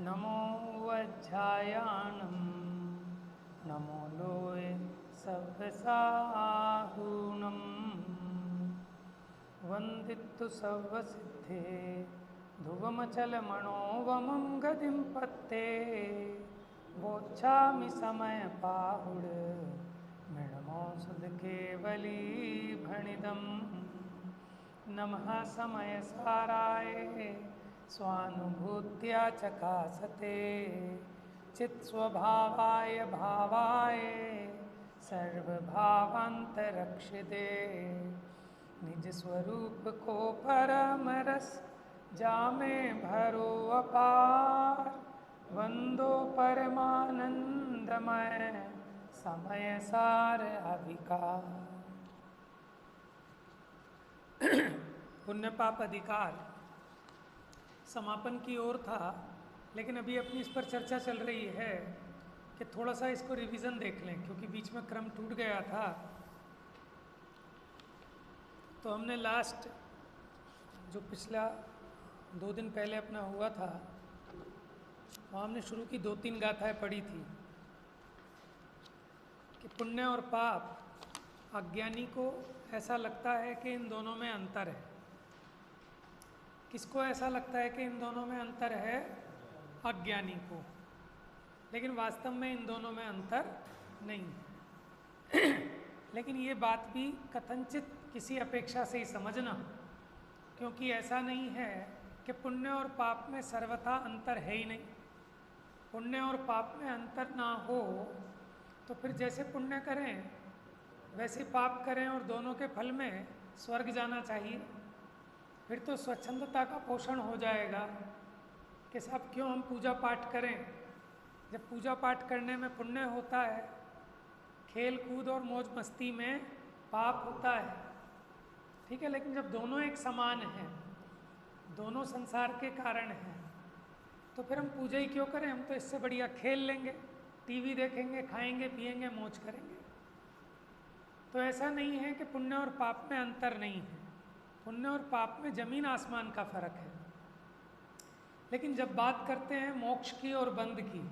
नमो वज्रायाणं नमो लोय सव्यसाहूणं वन्दितु सर्वसिद्धे ध्रुवमचलमणोवमं गतिं पत्ते वोच्छामि समयपाहुड मृणमोऽसुधकेवलीभणिदं नमः समयसाराय स्वानुभूत्या चकासते चित्स्वभावाय भावाय सर्वभावान्तरक्षिते निज स्वरूप को परम रस जामे भरो अपार वंदो परमानंदमय समय सार अभिकार। पुण्य पाप अधिकार समापन की ओर था, लेकिन अभी अपनी इस पर चर्चा चल रही है कि थोड़ा सा इसको रिवीजन देख लें, क्योंकि बीच में क्रम टूट गया था। तो हमने लास्ट जो पिछला 2 दिन पहले अपना हुआ था, वहाँ हमने शुरू की 2-3 गाथाएं पढ़ी थी कि पुण्य और पाप, अज्ञानी को ऐसा लगता है कि इन दोनों में अंतर है। किसको ऐसा लगता है कि इन दोनों में अंतर है? अज्ञानी को। लेकिन वास्तव में इन दोनों में अंतर नहीं है। लेकिन ये बात भी कथनचित किसी अपेक्षा से ही समझना, क्योंकि ऐसा नहीं है कि पुण्य और पाप में सर्वथा अंतर है ही नहीं। पुण्य और पाप में अंतर ना हो तो फिर जैसे पुण्य करें वैसे पाप करें और दोनों के फल में स्वर्ग जाना चाहिए। फिर तो स्वच्छंदता का पोषण हो जाएगा कि सब क्यों हम पूजा पाठ करें, जब पूजा पाठ करने में पुण्य होता है, खेल कूद और मौज मस्ती में पाप होता है। ठीक है, लेकिन जब दोनों एक समान हैं, दोनों संसार के कारण हैं, तो फिर हम पूजा ही क्यों करें? हम तो इससे बढ़िया खेल लेंगे, टीवी देखेंगे, खाएंगे पिएंगे, मौज करेंगे। तो ऐसा नहीं है कि पुण्य और पाप में अंतर नहीं है। पुण्य और पाप में जमीन आसमान का फर्क है। लेकिन जब बात करते हैं मोक्ष की और बंध की,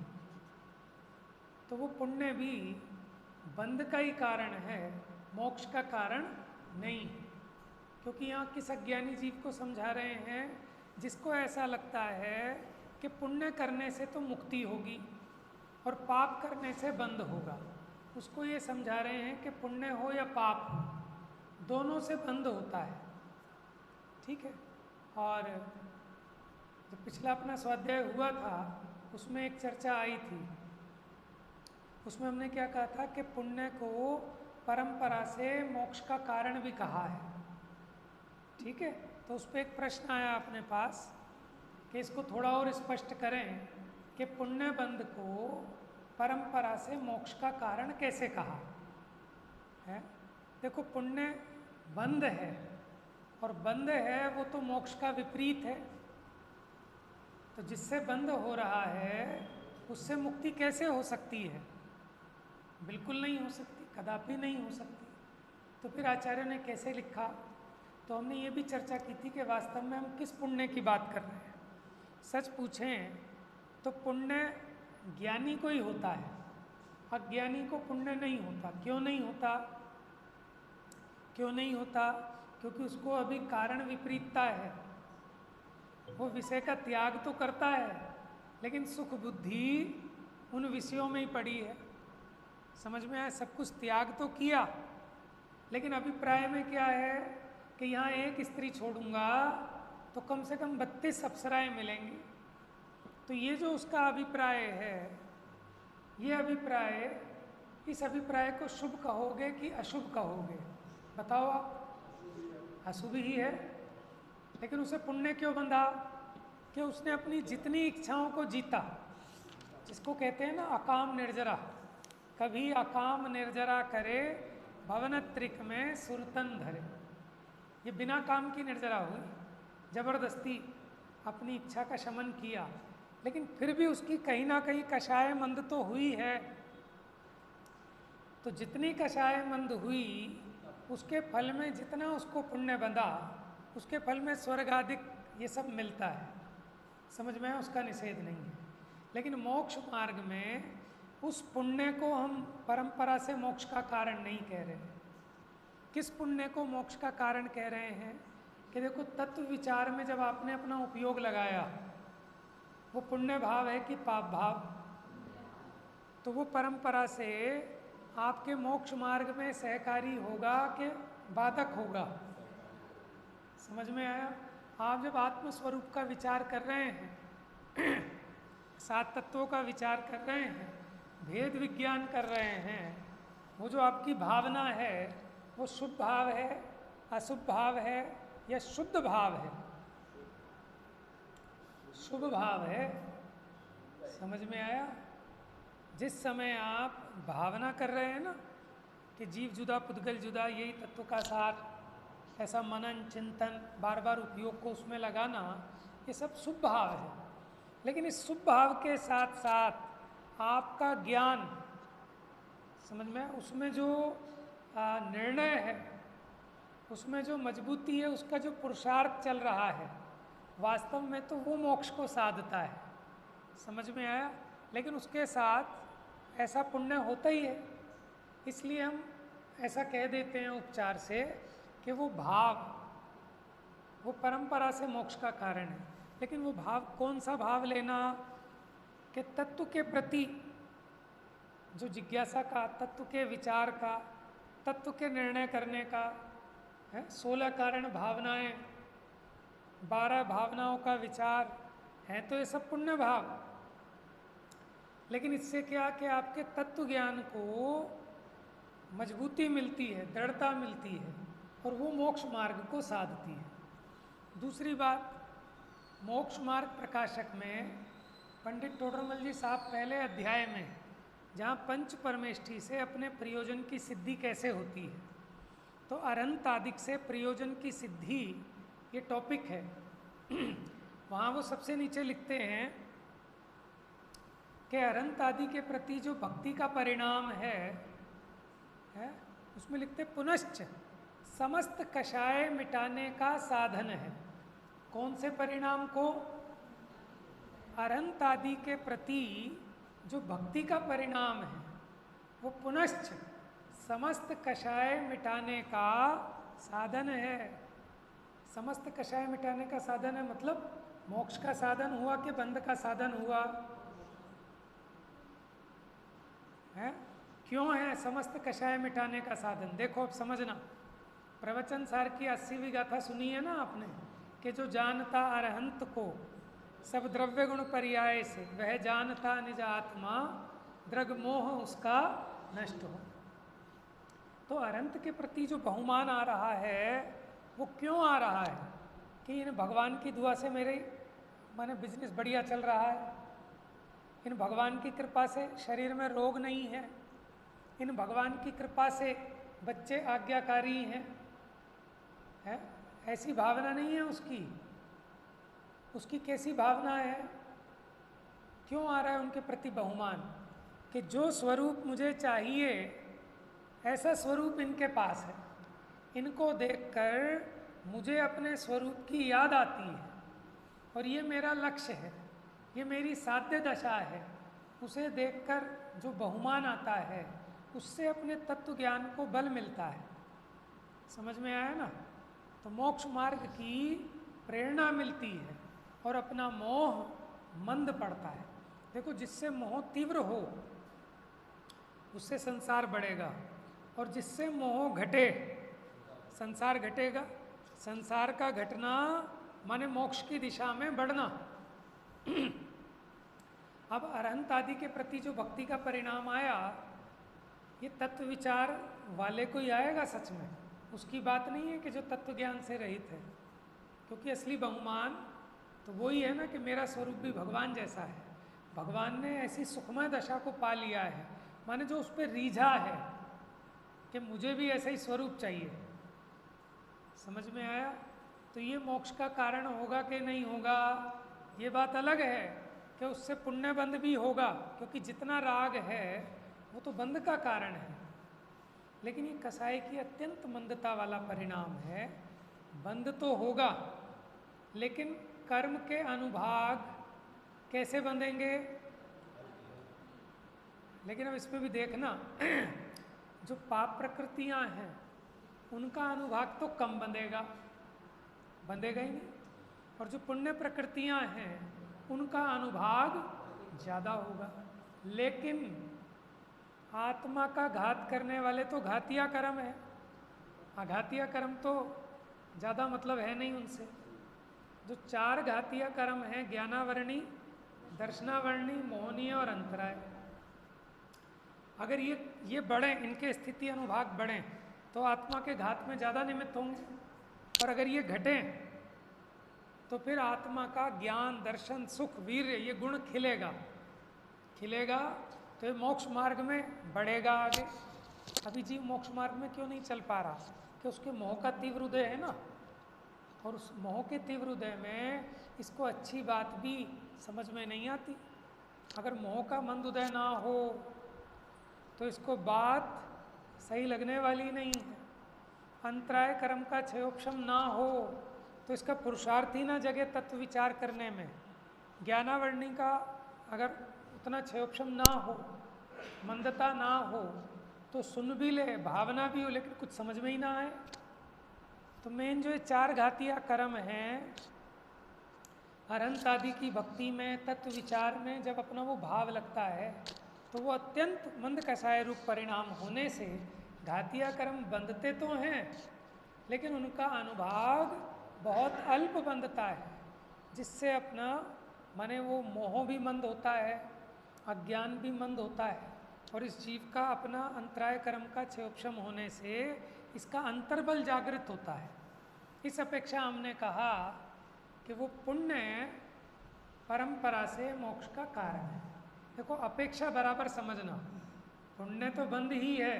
तो वो पुण्य भी बंध का ही कारण है, मोक्ष का कारण नहीं है। क्योंकि यहाँ किस अज्ञानी जीव को समझा रहे हैं जिसको ऐसा लगता है कि पुण्य करने से तो मुक्ति होगी और पाप करने से बंध होगा। उसको ये समझा रहे हैं कि पुण्य हो या पाप हो, दोनों से बंध होता है। ठीक है। और जो पिछला अपना स्वाध्याय हुआ था उसमें एक चर्चा आई थी। उसमें हमने क्या कहा था कि पुण्य को परंपरा से मोक्ष का कारण भी कहा है। ठीक है, तो उस पर एक प्रश्न आया अपने पास कि इसको थोड़ा और स्पष्ट करें कि पुण्य बंध को परंपरा से मोक्ष का कारण कैसे कहा है। देखो, पुण्य बंध है और बंध है वो तो मोक्ष का विपरीत है। तो जिससे बंध हो रहा है उससे मुक्ति कैसे हो सकती है? बिल्कुल नहीं हो सकती, कदापि नहीं हो सकती। तो फिर आचार्य ने कैसे लिखा? तो हमने ये भी चर्चा की थी कि वास्तव में हम किस पुण्य की बात कर रहे हैं। सच पूछें तो पुण्य ज्ञानी को ही होता है, अज्ञानी को पुण्य नहीं होता। क्यों नहीं होता? क्यों नहीं होता? क्योंकि उसको अभी कारण विपरीतता है। वो विषय का त्याग तो करता है, लेकिन सुख बुद्धि उन विषयों में ही पड़ी है। समझ में आया? सब कुछ त्याग तो किया, लेकिन अभिप्राय में क्या है कि यहाँ एक स्त्री छोड़ूंगा तो कम से कम 32 अप्सराएं मिलेंगी। तो ये जो उसका अभिप्राय है, ये अभिप्राय, इस अभिप्राय को शुभ कहोगे कि अशुभ कहोगे? बताओ आप। अशुभ ही है। लेकिन उसे पुण्य क्यों बंधा? कि उसने अपनी जितनी इच्छाओं को जीता, जिसको कहते हैं ना अकाम निर्जरा। कभी अकाम निर्जरा करे भवन त्रिक में सुरतन धरे। ये बिना काम की निर्जरा हुई, जबरदस्ती अपनी इच्छा का शमन किया, लेकिन फिर भी उसकी कहीं ना कहीं कषाय मंद तो हुई है। तो जितनी कषाय मंद हुई उसके फल में जितना उसको पुण्य बंधा, उसके फल में स्वर्ग आदि ये सब मिलता है। समझ में है? उसका निषेध नहीं है। लेकिन मोक्ष मार्ग में उस पुण्य को हम परंपरा से मोक्ष का कारण नहीं कह रहे हैं। किस पुण्य को मोक्ष का कारण कह रहे हैं कि देखो, तत्व विचार में जब आपने अपना उपयोग लगाया, वो पुण्य भाव है कि पाप भाव? तो वो परंपरा से आपके मोक्ष मार्ग में सहकारी होगा कि बाधक होगा? समझ में आया? आप जब आत्मस्वरूप का विचार कर रहे हैं, सात तत्वों का विचार कर रहे हैं, भेद विज्ञान कर रहे हैं, वो जो आपकी भावना है वो शुभ भाव है, अशुभ भाव है या शुद्ध भाव है? शुभ भाव है। समझ में आया? जिस समय आप भावना कर रहे हैं ना कि जीव जुदा पुद्गल जुदा, यही तत्व का सार, ऐसा मनन चिंतन बार बार उपयोग को उसमें लगाना, ये सब शुभ भाव है। लेकिन इस शुभ भाव के साथ साथ आपका ज्ञान, समझ में, उसमें जो निर्णय है, उसमें जो मजबूती है, उसका जो पुरुषार्थ चल रहा है, वास्तव में तो वो मोक्ष को साधता है। समझ में आया? लेकिन उसके साथ ऐसा पुण्य होता ही है, इसलिए हम ऐसा कह देते हैं उपचार से कि वो भाव, वो परंपरा से मोक्ष का कारण है। लेकिन वो भाव कौन सा भाव लेना? कि तत्व के प्रति जो जिज्ञासा का, तत्व के विचार का, तत्व के निर्णय करने का है। 16 कारण भावनाएं, 12 भावनाओं का विचार है, तो ये सब पुण्य भाव। लेकिन इससे क्या कि आपके तत्व ज्ञान को मजबूती मिलती है, दृढ़ता मिलती है, और वो मोक्ष मार्ग को साधती है। दूसरी बात, मोक्ष मार्ग प्रकाशक में पंडित टोडरमल जी साहब पहले अध्याय में, जहाँ पंच परमेष्ठी से अपने प्रयोजन की सिद्धि कैसे होती है, तो अरहंत आदिक से प्रयोजन की सिद्धि, ये टॉपिक है। वहाँ वो सबसे नीचे लिखते हैं कि अरहंत आदि के प्रति जो भक्ति का परिणाम है, उसमें लिखते पुनश्च समस्त कषाय मिटाने का साधन है। कौन से परिणाम को? अरहंत आदि के प्रति जो भक्ति का परिणाम है, वो पुनश्च समस्त कषाय मिटाने का साधन है। समस्त कषाय मिटाने का साधन है मतलब मोक्ष का साधन हुआ कि बंध का साधन हुआ है? क्यों है समस्त कषाय मिटाने का साधन? देखो अब समझना, प्रवचन सार की 80वीं गाथा सुनी है ना आपने, कि जो जानता अरहंत को सब द्रव्य गुण पर्याय से, वह जानता निज आत्मा द्रग मोह उसका नष्ट हो। तो अरहंत के प्रति जो बहुमान आ रहा है, वो क्यों आ रहा है? कि इन भगवान की दुआ से मेरे माने बिजनेस बढ़िया चल रहा है, इन भगवान की कृपा से शरीर में रोग नहीं है, इन भगवान की कृपा से बच्चे आज्ञाकारी हैं, है? ऐसी भावना नहीं है उसकी। उसकी कैसी भावना है? क्यों आ रहा है उनके प्रति बहुमान? कि जो स्वरूप मुझे चाहिए, ऐसा स्वरूप इनके पास है, इनको देखकर मुझे अपने स्वरूप की याद आती है, और ये मेरा लक्ष्य है, ये मेरी साध्य दशा है। उसे देखकर जो बहुमान आता है, उससे अपने तत्व ज्ञान को बल मिलता है। समझ में आया ना? तो मोक्ष मार्ग की प्रेरणा मिलती है और अपना मोह मंद पड़ता है। देखो, जिससे मोह तीव्र हो उससे संसार बढ़ेगा, और जिससे मोह घटे संसार घटेगा। संसार का घटना माने मोक्ष की दिशा में बढ़ना। अब अरहंत आदि के प्रति जो भक्ति का परिणाम आया, ये तत्व विचार वाले को ही आएगा सच में, उसकी बात नहीं है कि जो तत्व ज्ञान से रहित है। क्योंकि असली बहुमान तो वही है ना कि मेरा स्वरूप भी भगवान जैसा है, भगवान ने ऐसी सुखमय दशा को पा लिया है, माने जो उस पर रीझा है कि मुझे भी ऐसा ही स्वरूप चाहिए। समझ में आया? तो ये मोक्ष का कारण होगा कि नहीं होगा, ये बात अलग है कि उससे पुण्य बंध भी होगा, क्योंकि जितना राग है वो तो बंध का कारण है। लेकिन ये कसाई की अत्यंत मंदता वाला परिणाम है। बंध तो होगा, लेकिन कर्म के अनुभाग कैसे बंधेंगे? लेकिन अब इसमें भी देखना जो पाप प्रकृतियां हैं उनका अनुभाग तो कम बंधेगा ही नहीं, और जो पुण्य प्रकृतियां हैं उनका अनुभाग ज़्यादा होगा। लेकिन आत्मा का घात करने वाले तो घातिया कर्म है, अघातिया कर्म तो ज़्यादा मतलब है नहीं उनसे। जो 4 घातिया कर्म हैं, ज्ञानावरणी, दर्शनावरणी, मोहनीय और अंतराय, अगर ये बढ़े, इनके स्थिति अनुभाग बढ़ें तो आत्मा के घात में ज़्यादा निमित्त होंगे, और अगर ये घटें तो फिर आत्मा का ज्ञान, दर्शन, सुख, वीर्य ये गुण खिलेगा तो ये मोक्ष मार्ग में बढ़ेगा आगे। अभी जीव मोक्ष मार्ग में क्यों नहीं चल पा रहा? कि उसके मोह का तीव्र उदय है ना, और उस मोह के तीव्र उदय में इसको अच्छी बात भी समझ में नहीं आती। अगर मोह का मंद उदय ना हो तो इसको बात सही लगने वाली नहीं है। अंतराय कर्म का क्षयोक्षम ना हो तो इसका पुरुषार्थ ही ना जगे तत्व विचार करने में। ज्ञानावरणी का अगर उतना क्षयोक्षम ना हो, मंदता ना हो, तो सुन भी ले, भावना भी हो, लेकिन कुछ समझ में ही ना आए। तो मेन जो ये 4 घातिया कर्म हैं, अरहंत आदि की भक्ति में, तत्व विचार में जब अपना वो भाव लगता है तो वो अत्यंत मंद कषाय रूप परिणाम होने से घातिया कर्म बंधते तो हैं, लेकिन उनका अनुभाग बहुत अल्प बंधता है, जिससे अपना माने वो मोह भी मंद होता है, अज्ञान भी मंद होता है, और इस जीव का अपना अंतराय कर्म का क्षयोक्षम होने से इसका अंतर्बल जागृत होता है। इस अपेक्षा हमने कहा कि वो पुण्य परंपरा से मोक्ष का कारण है। देखो, अपेक्षा बराबर समझना, पुण्य तो बंध ही है,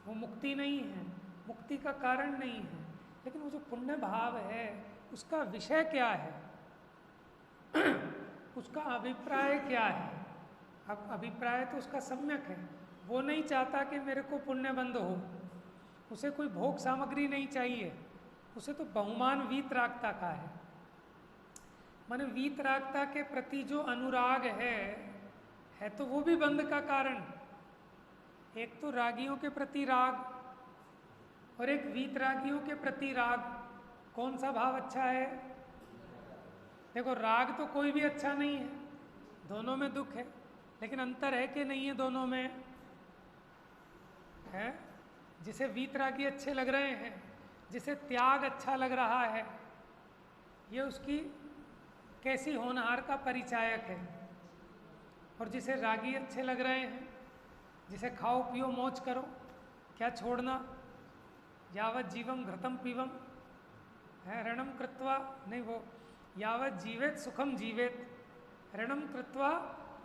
वो मुक्ति नहीं है, मुक्ति का कारण नहीं है, लेकिन वो जो पुण्य भाव है उसका विषय क्या है, उसका अभिप्राय क्या है। अब अभिप्राय तो उसका सम्यक है, वो नहीं चाहता कि मेरे को पुण्य बंध हो, उसे कोई भोग सामग्री नहीं चाहिए, उसे तो बहुमान वीतरागता का है। माने वीतरागता के प्रति जो अनुराग है तो वो भी बंध का कारण। एक तो रागियों के प्रति राग और एक वीतरागियों के प्रति राग। कौन सा भाव अच्छा है? देखो, राग तो कोई भी अच्छा नहीं है, दोनों में दुख है, लेकिन अंतर है कि नहीं है दोनों में? है। जिसे वीतरागी अच्छे लग रहे हैं, जिसे त्याग अच्छा लग रहा है, ये उसकी कैसी होनहार का परिचायक है। और जिसे रागी अच्छे लग रहे हैं, जिसे खाओ पियो मौज करो, क्या छोड़ना, यावत जीवम घृतम पीवम, है रणम कृत्वा, नहीं वो यावत जीवेत सुखम जीवेत, रणम कृत्वा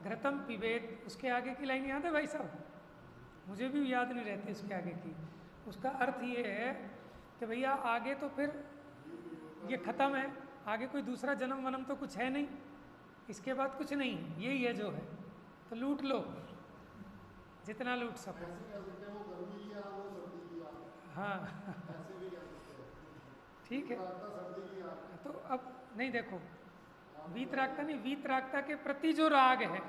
घृतम पीवेत। उसके आगे की लाइन याद है भाई साहब? मुझे भी याद नहीं रहती उसके आगे की। उसका अर्थ ये है कि भैया आगे तो फिर ये ख़त्म है, आगे कोई दूसरा जन्म वनम तो कुछ है नहीं, इसके बाद कुछ नहीं, यही है जो है, तो लूट लो जितना लूट सको। हाँ ठीक है। तो अब नहीं, देखो, वीतरागता नहीं, वीतरागता के प्रति जो राग है,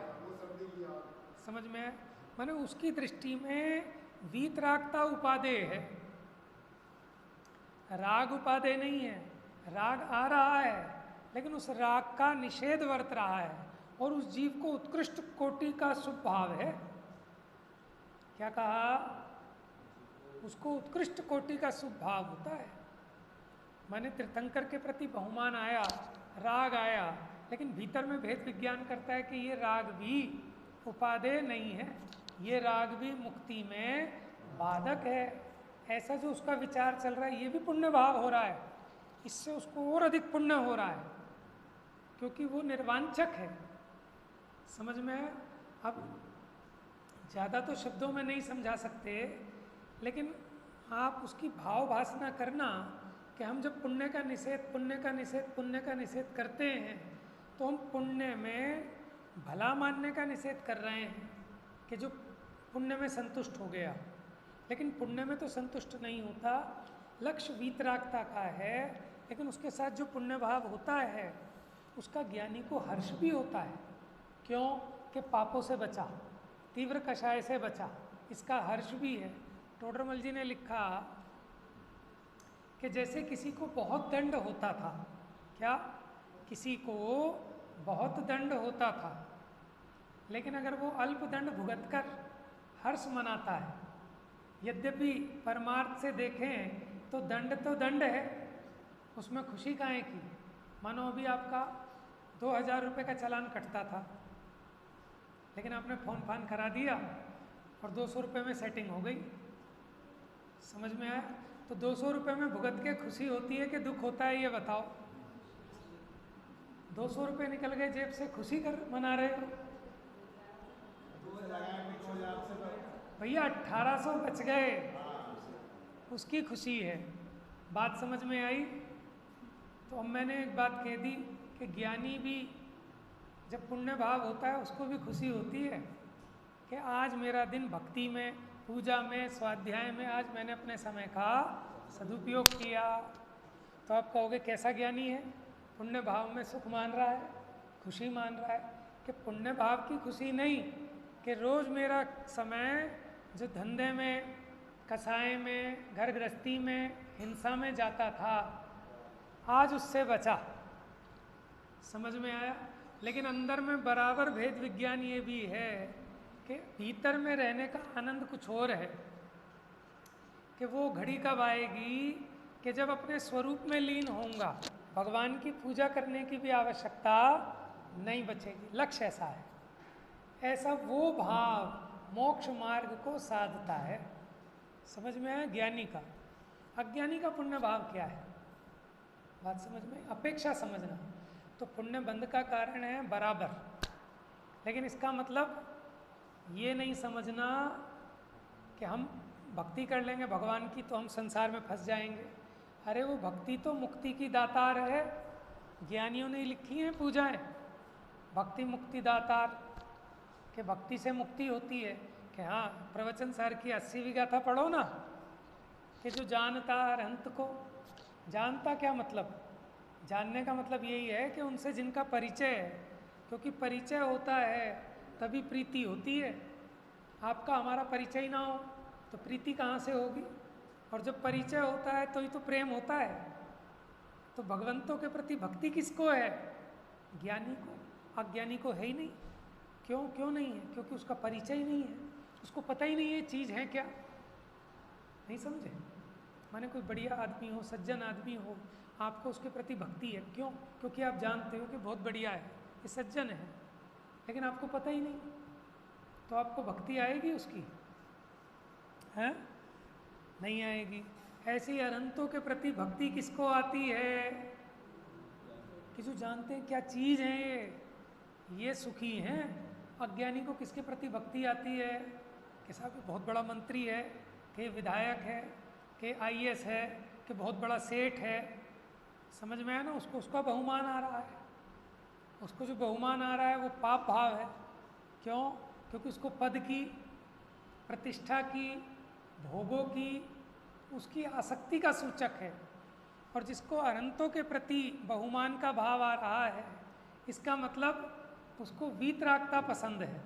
समझ में है? माने उसकी दृष्टि में वीतरागता उपादेय है, राग उपादेय नहीं है। राग आ रहा है, लेकिन उस राग का निषेध वर्त रहा है, और उस जीव को उत्कृष्ट कोटि का शुभ भाव है। क्या कहा? उसको उत्कृष्ट कोटि का शुभ भाव होता है। माने तीर्थंकर के प्रति बहुमान आया, राग आया, लेकिन भीतर में भेद विज्ञान करता है कि ये राग भी उपादेय नहीं है, ये राग भी मुक्ति में बाधक है। ऐसा जो उसका विचार चल रहा है, ये भी पुण्य भाव हो रहा है, इससे उसको और अधिक पुण्य हो रहा है, क्योंकि वो निर्वांचक है। समझ में है? अब ज़्यादा तो शब्दों में नहीं समझा सकते, लेकिन आप उसकी भाव भासना करना कि हम जब पुण्य का निषेध, पुण्य का निषेध, पुण्य का निषेध करते हैं, तो हम पुण्य में भला मानने का निषेध कर रहे हैं कि जो पुण्य में संतुष्ट हो गया, लेकिन पुण्य में तो संतुष्ट नहीं होता। लक्ष्य वीतरागता का है, लेकिन उसके साथ जो पुण्य भाव होता है उसका ज्ञानी को हर्ष भी होता है। क्यों? कि पापों से बचा, तीव्र कषाय से बचा। इसका हर्ष भी है। टोडरमल जी ने लिखा कि जैसे किसी को बहुत दंड होता था, क्या किसी को बहुत दंड होता था, लेकिन अगर वो अल्प दंड भुगत कर हर्ष मनाता है, यद्यपि परमार्थ से देखें तो दंड है, उसमें खुशी काहे की। मानो अभी आपका 2000 रुपये का चालान कटता था, लेकिन आपने फ़ोन फान करा दिया और 200 रुपये में सेटिंग हो गई। समझ में आया? तो 200 रुपये में भुगत के खुशी होती है कि दुख होता है, ये बताओ। 200 रुपये निकल गए जेब से, खुशी कर मना रहे हो भैया। 1800 बच गए, उसकी खुशी है। बात समझ में आई? तो अब मैंने एक बात कह दी कि ज्ञानी भी जब पुण्य भाव होता है उसको भी खुशी होती है कि आज मेरा दिन भक्ति में, पूजा में, स्वाध्याय में, आज मैंने अपने समय का सदुपयोग किया। तो आप कहोगे कैसा ज्ञानी है? पुण्य भाव में सुख मान रहा है, खुशी मान रहा है। कि पुण्य भाव की खुशी नहीं कि रोज़ मेरा समय जो धंधे में, कसाय में, घर गृहस्थी में, हिंसा में जाता था, आज उससे बचा। समझ में आया? लेकिन अंदर में बराबर भेद विज्ञान ये भी है कि भीतर में रहने का आनंद कुछ और है। कि वो घड़ी कब आएगी कि जब अपने स्वरूप में लीन होऊंगा, भगवान की पूजा करने की भी आवश्यकता नहीं बचेगी। लक्ष्य ऐसा है, ऐसा वो भाव मोक्ष मार्ग को साधता है। समझ में आया? ज्ञानी का। अज्ञानी का पुण्य भाव क्या है? बात समझ में? अपेक्षा समझना। तो पुण्य बंध का कारण है बराबर, लेकिन इसका मतलब ये नहीं समझना कि हम भक्ति कर लेंगे भगवान की तो हम संसार में फंस जाएंगे। अरे वो भक्ति तो मुक्ति की दातार है। ज्ञानियों ने लिखी हैं पूजाएं, भक्ति मुक्ति दातार, कि भक्ति से मुक्ति होती है। कि हाँ, प्रवचन सार की 80वीं गाथा पढ़ो ना, कि जो जानता अरहंत को। जानता क्या मतलब? जानने का मतलब यही है कि उनसे जिनका परिचय है, क्योंकि परिचय होता है तभी प्रीति होती है। आपका हमारा परिचय ही ना हो तो प्रीति कहाँ से होगी? और जब परिचय होता है तो ही तो प्रेम होता है। तो भगवंतों के प्रति भक्ति किसको है? ज्ञानी को। अज्ञानी को है ही नहीं। क्यों नहीं है? क्योंकि उसका परिचय ही नहीं है, उसको पता ही नहीं है चीज़ है क्या। नहीं समझे? माने कोई बढ़िया आदमी हो, सज्जन आदमी हो, आपको उसके प्रति भक्ति है। क्यों? क्योंकि आप जानते हो कि बहुत बढ़िया है, ये सज्जन है, लेकिन आपको पता ही नहीं। तो आपको भक्ति आएगी उसकी? हैं? नहीं आएगी। ऐसी अनंतों के प्रति भक्ति किसको आती है? कि जो जानते हैं क्या चीज़ है ये सुखी हैं। अज्ञानी को किसके प्रति भक्ति आती है? कि साहब बहुत बड़ा मंत्री है, कि विधायक है, कि IAS है, कि बहुत बड़ा सेठ है। समझ में आया ना? उसको उसका बहुमान आ रहा है। उसको जो बहुमान आ रहा है वो पाप भाव है। क्यों? क्योंकि उसको पद की, प्रतिष्ठा की, भोगों की, उसकी आसक्ति का सूचक है। और जिसको अनंतों के प्रति बहुमान का भाव आ रहा है, इसका मतलब उसको वीतरागता पसंद है।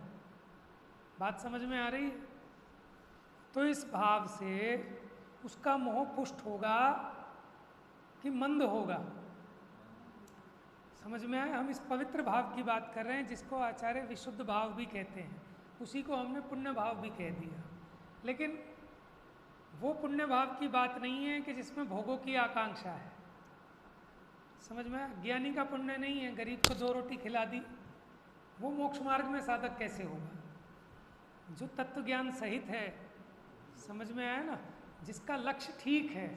बात समझ में आ रही? तो इस भाव से उसका मोह पुष्ट होगा कि मंद होगा? समझ में आए? हम इस पवित्र भाव की बात कर रहे हैं जिसको आचार्य विशुद्ध भाव भी कहते हैं। उसी को हमने पुण्य भाव भी कह दिया। लेकिन वो पुण्य भाव की बात नहीं है कि जिसमें भोगों की आकांक्षा है। समझ में आया? ज्ञानी का पुण्य नहीं है गरीब को 2 रोटी खिला दी, वो मोक्ष मार्ग में साधक कैसे होगा? जो तत्व ज्ञान सहित है, समझ में आया ना, जिसका लक्ष्य ठीक है,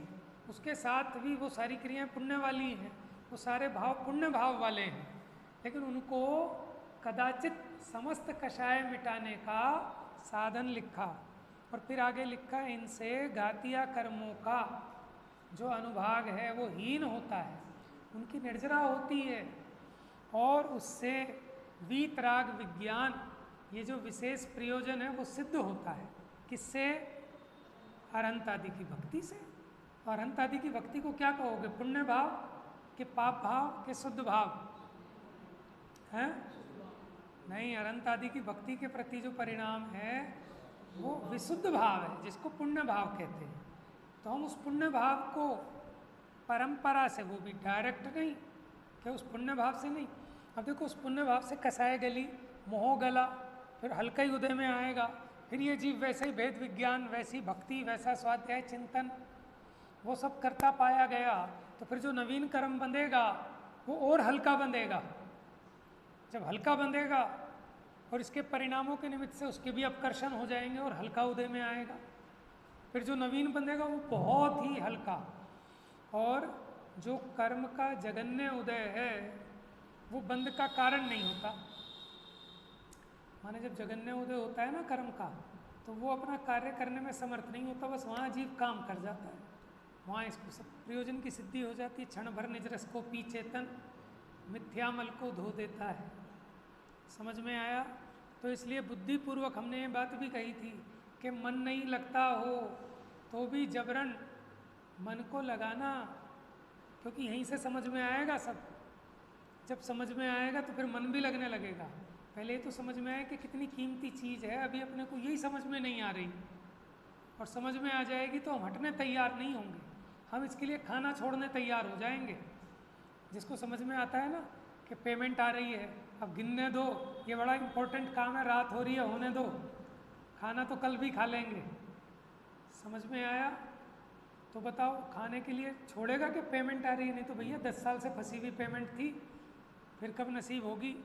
उसके साथ भी वो सारी क्रियाएं पुण्य वाली हैं, वो सारे भाव पुण्य भाव वाले हैं, लेकिन उनको कदाचित समस्त कषाय मिटाने का साधन लिखा। और फिर आगे लिखा, इनसे घातिया कर्मों का जो अनुभाग है वो हीन होता है, उनकी निर्जरा होती है, और उससे वीतराग विज्ञान, ये जो विशेष प्रयोजन है वो सिद्ध होता है। किससे? अरहंत आदि की भक्ति से। और अरहंत आदि की भक्ति को क्या कहोगे? पुण्य भाव के पाप भाव के शुद्ध भाव हैं? नहीं, अनंत आदि की भक्ति के प्रति जो परिणाम है वो विशुद्ध भाव है, जिसको पुण्य भाव कहते हैं। तो हम उस पुण्य भाव को परंपरा से, वो भी डायरेक्ट नहीं कि उस पुण्य भाव से नहीं। अब देखो, उस पुण्य भाव से कसाय गली, मोह गला, फिर हल्का ही उदय में आएगा, फिर ये जीव वैसे ही भेद विज्ञान, वैसी भक्ति, वैसा स्वाध्याय चिंतन, वो सब करता पाया गया, तो फिर जो नवीन कर्म बंधेगा वो और हल्का बंधेगा। जब हल्का बंधेगा और इसके परिणामों के निमित्त से उसके भी अपकर्षण हो जाएंगे और हल्का उदय में आएगा। फिर जो नवीन बंधेगा वो बहुत ही हल्का, और जो कर्म का जगन्य उदय है वो बंध का कारण नहीं होता। माने जब जगन्य उदय होता है ना कर्म का, तो वो अपना कार्य करने में समर्थ नहीं होता, बस वहाँ जीव काम कर जाता है, वहाँ इसको सब प्रयोजन की सिद्धि हो जाती है। क्षण भर निज रस को पी चेतन, मिथ्यामल को धो देता है। समझ में आया? तो इसलिए बुद्धिपूर्वक हमने ये बात भी कही थी कि मन नहीं लगता हो तो भी जबरन मन को लगाना, क्योंकि यहीं से समझ में आएगा सब। जब समझ में आएगा तो फिर मन भी लगने लगेगा। पहले तो समझ में आए कि कितनी कीमती चीज़ है, अभी अपने को यही समझ में नहीं आ रही, और समझ में आ जाएगी तो हम हटने तैयार नहीं होंगे, हम इसके लिए खाना छोड़ने तैयार हो जाएंगे। जिसको समझ में आता है ना कि पेमेंट आ रही है, अब गिनने दो, ये बड़ा इम्पोर्टेंट काम है, रात हो रही है, होने दो, खाना तो कल भी खा लेंगे। समझ में आया? तो बताओ, खाने के लिए छोड़ेगा कि पेमेंट आ रही है? नहीं तो भैया 10 साल से फंसी हुई पेमेंट थी, फिर कब नसीब होगी?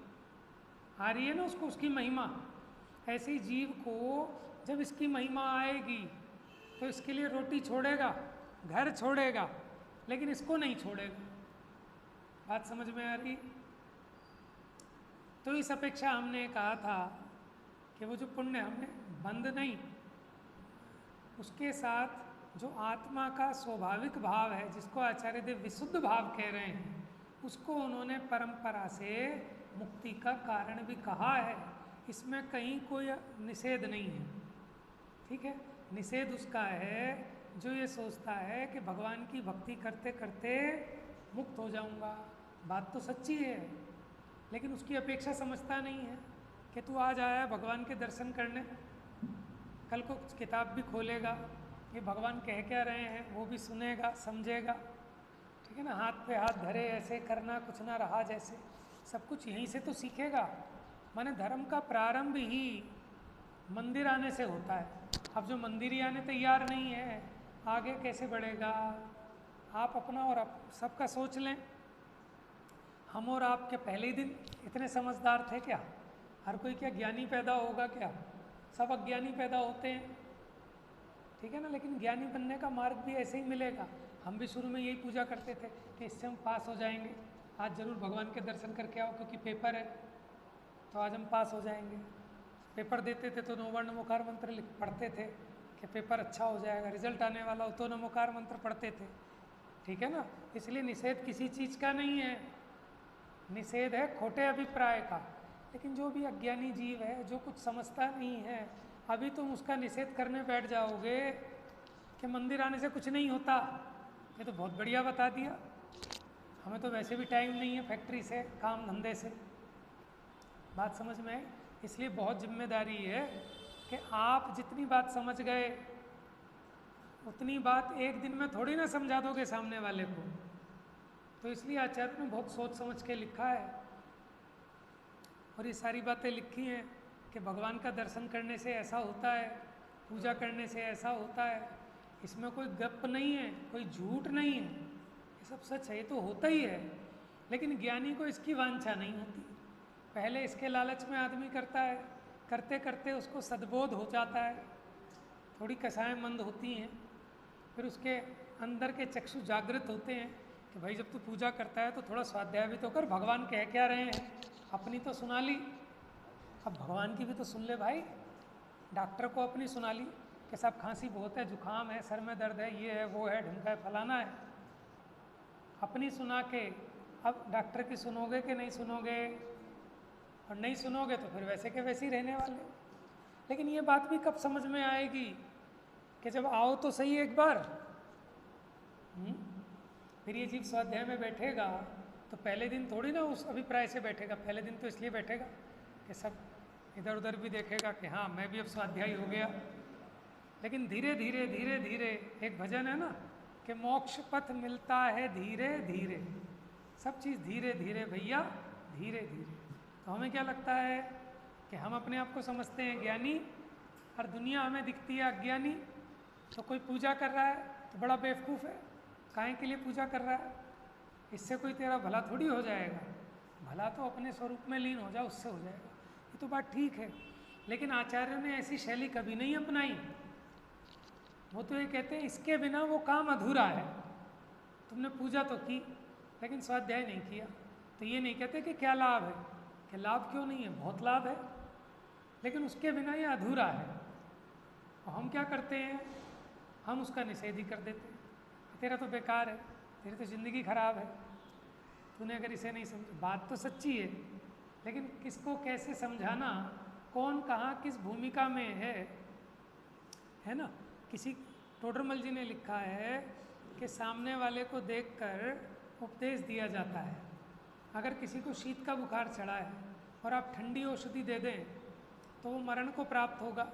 आ रही है ना उसको, उसकी महिमा। ऐसे ही जीव को जब इसकी महिमा आएगी तो इसके लिए रोटी छोड़ेगा, घर छोड़ेगा, लेकिन इसको नहीं छोड़ेगा। बात समझ में आ रही? तो इस अपेक्षा हमने कहा था कि वो जो पुण्य, हमने बंध नहीं, उसके साथ जो आत्मा का स्वाभाविक भाव है, जिसको आचार्य देव विशुद्ध भाव कह रहे हैं, उसको उन्होंने परंपरा से मुक्ति का कारण भी कहा है। इसमें कहीं कोई निषेध नहीं है, ठीक है? निषेध उसका है जो ये सोचता है कि भगवान की भक्ति करते करते मुक्त हो जाऊंगा। बात तो सच्ची है, लेकिन उसकी अपेक्षा समझता नहीं है कि तू आज आया भगवान के दर्शन करने, कल को किताब भी खोलेगा, ये भगवान कह क्या रहे हैं वो भी सुनेगा, समझेगा, ठीक है ना? हाथ पे हाथ धरे ऐसे करना, कुछ ना रहा जैसे, सब कुछ यहीं से तो सीखेगा। माने धर्म का प्रारंभ ही मंदिर आने से होता है। अब जो मंदिर ही आने तैयार नहीं है, आगे कैसे बढ़ेगा? आप अपना और सबका सोच लें। हम और आप के पहले ही दिन इतने समझदार थे क्या? हर कोई क्या ज्ञानी पैदा होगा क्या? सब अज्ञानी पैदा होते हैं, ठीक है ना? लेकिन ज्ञानी बनने का मार्ग भी ऐसे ही मिलेगा। हम भी शुरू में यही पूजा करते थे कि इससे हम पास हो जाएंगे, आज ज़रूर भगवान के दर्शन करके आओ क्योंकि पेपर है, तो आज हम पास हो जाएंगे। पेपर देते थे तो नौ नमोकार मंत्र पढ़ते थे कि पेपर अच्छा हो जाएगा, रिजल्ट आने वाला हो तो नमोकार मंत्र पढ़ते थे, ठीक है ना? इसलिए निषेध किसी चीज़ का नहीं है, निषेध है खोटे अभिप्राय का। लेकिन जो भी अज्ञानी जीव है, जो कुछ समझता नहीं है, अभी तुम उसका निषेध करने बैठ जाओगे कि मंदिर आने से कुछ नहीं होता, ये तो बहुत बढ़िया बता दिया, हमें तो वैसे भी टाइम नहीं है फैक्ट्री से, काम धंधे से। बात समझ में आई? इसलिए बहुत जिम्मेदारी है कि आप जितनी बात समझ गए उतनी बात एक दिन में थोड़ी ना समझा दोगे सामने वाले को। तो इसलिए आचार्य ने बहुत सोच समझ के लिखा है, और ये सारी बातें लिखी हैं कि भगवान का दर्शन करने से ऐसा होता है, पूजा करने से ऐसा होता है। इसमें कोई गप नहीं है, कोई झूठ नहीं है, ये सब सच है, ये तो होता ही है। लेकिन ज्ञानी को इसकी वांछा नहीं होती। पहले इसके लालच में आदमी करता है, करते करते उसको सद्बोध हो जाता है, थोड़ी कसाएं मंद होती हैं, फिर उसके अंदर के चक्षु जागृत होते हैं कि भाई जब तू पूजा करता है तो थोड़ा स्वाध्याय भी तो कर, भगवान कह क्या रहे हैं, अपनी तो सुना ली, अब भगवान की भी तो सुन ले भाई। डॉक्टर को अपनी सुना ली कि साहब खांसी बहुत है, जुकाम है, सर में दर्द है, ये है, वो है, ढंग है, फलाना है, अपनी सुना के अब डॉक्टर की सुनोगे कि नहीं सुनोगे? और नहीं सुनोगे तो फिर वैसे के वैसे ही रहने वाले। लेकिन ये बात भी कब समझ में आएगी कि जब आओ तो सही एक बार। फिर ये जीव स्वाध्याय में बैठेगा तो पहले दिन थोड़ी ना उस अभिप्राय से बैठेगा, पहले दिन तो इसलिए बैठेगा कि सब इधर उधर भी देखेगा कि हाँ मैं भी अब स्वाध्यायी हो गया। लेकिन धीरे धीरे धीरे धीरे, एक भजन है ना कि मोक्ष पथ मिलता है धीरे धीरे, सब चीज़ धीरे धीरे भैया, धीरे धीरे। तो हमें क्या लगता है कि हम अपने आप को समझते हैं ज्ञानी और दुनिया हमें दिखती है अज्ञानी। तो कोई पूजा कर रहा है तो बड़ा बेवकूफ़ है, काहे के लिए पूजा कर रहा है, इससे कोई तेरा भला थोड़ी हो जाएगा, भला तो अपने स्वरूप में लीन हो जाए उससे हो जाएगा। ये तो बात ठीक है, लेकिन आचार्यों ने ऐसी शैली कभी नहीं अपनाई। वो तो ये कहते हैं इसके बिना वो काम अधूरा है। तुमने पूजा तो की लेकिन स्वाध्याय नहीं किया, तो ये नहीं कहते कि क्या लाभ है, कि लाभ क्यों नहीं है, बहुत लाभ है, लेकिन उसके बिना ये अधूरा है। और हम क्या करते हैं, हम उसका निषेध ही कर देते हैं, तेरा तो बेकार है, तेरी तो ज़िंदगी खराब है, तूने अगर इसे नहीं समझा। बात तो सच्ची है, लेकिन किसको कैसे समझाना, कौन कहाँ किस भूमिका में है ना। किसी टोडरमल जी ने लिखा है कि सामने वाले को देखकर उपदेश दिया जाता है। अगर किसी को शीत का बुखार चढ़ा है और आप ठंडी औषधि दे दें तो वो मरण को प्राप्त होगा,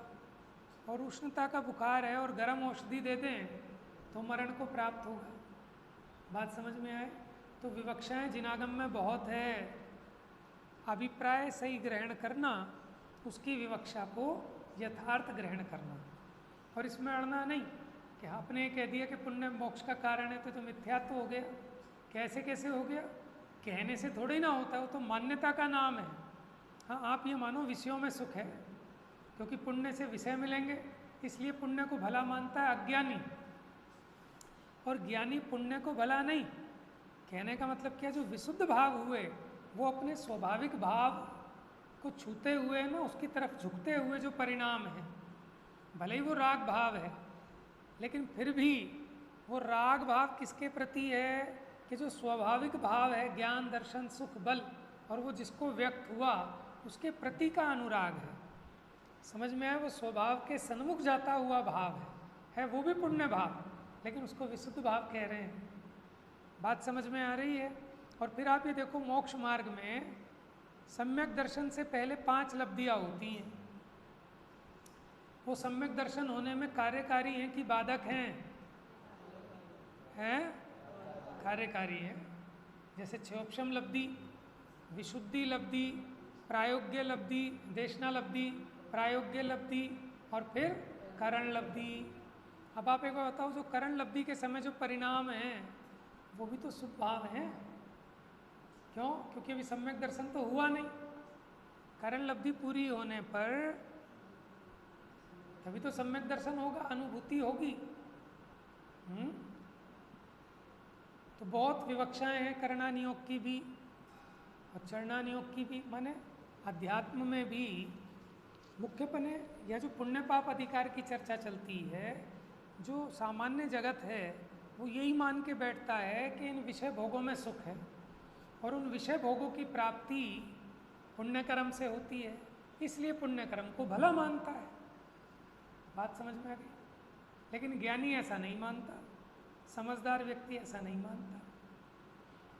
और उष्णता का बुखार है और गर्म औषधि दे दें तो मरण को प्राप्त होगा। बात समझ में आए? तो विवक्षाएं जिनागम में बहुत है। अभिप्राय सही ग्रहण करना, उसकी विवक्षा को यथार्थ ग्रहण करना, और इसमें अड़ना नहीं कि आपने कह दिया कि पुण्य मोक्ष का कारण है तो मिथ्यात्व हो गया। कैसे कैसे हो गया, कहने से थोड़ी ना होता है, वो तो मान्यता का नाम है। हाँ, आप ये मानो विषयों में सुख है, क्योंकि पुण्य से विषय मिलेंगे, इसलिए पुण्य को भला मानता है अज्ञानी, और ज्ञानी पुण्य को भला नहीं। कहने का मतलब क्या, जो विशुद्ध भाव हुए वो अपने स्वाभाविक भाव को छूते हुए ना उसकी तरफ झुकते हुए जो परिणाम है, भले ही वो राग भाव है, लेकिन फिर भी वो राग भाव किसके प्रति है, कि जो स्वाभाविक भाव है ज्ञान दर्शन सुख बल, और वो जिसको व्यक्त हुआ उसके प्रति का अनुराग है। समझ में आए? वो स्वभाव के सन्मुख जाता हुआ भाव है वो भी पुण्य भाव, लेकिन उसको विशुद्ध भाव कह रहे हैं। बात समझ में आ रही है? और फिर आप ये देखो, मोक्ष मार्ग में सम्यक दर्शन से पहले 5 लब्धियाँ होती हैं। वो सम्यक दर्शन होने में कार्यकारी हैं कि बाधक हैं? कार्यकारी है। जैसे क्षोपशम लब्धि, विशुद्धि लब्धि, प्रायोग्य लब्धि, देशना लब्धि, प्रायोग्य लब्धि, और फिर करण लब्धि। अब आप एक बार बताओ, जो करण लब्धि के समय जो परिणाम हैं वो भी तो शुभ भाव हैं। क्यों? क्योंकि अभी सम्यक दर्शन तो हुआ नहीं। करण लब्धि पूरी होने पर तभी तो सम्यक दर्शन होगा, अनुभूति होगी। तो बहुत विवक्षाएं हैं करणानियोग की भी और चरणानियोग की भी। माने अध्यात्म में भी मुख्यपने यह जो पुण्य पाप अधिकार की चर्चा चलती है, जो सामान्य जगत है वो यही मान के बैठता है कि इन विषय भोगों में सुख है, और उन विषय भोगों की प्राप्ति पुण्यकर्म से होती है, इसलिए पुण्यकर्म को भला मानता है। बात समझ में आ गई? लेकिन ज्ञानी ऐसा नहीं मानता, समझदार व्यक्ति ऐसा नहीं मानता।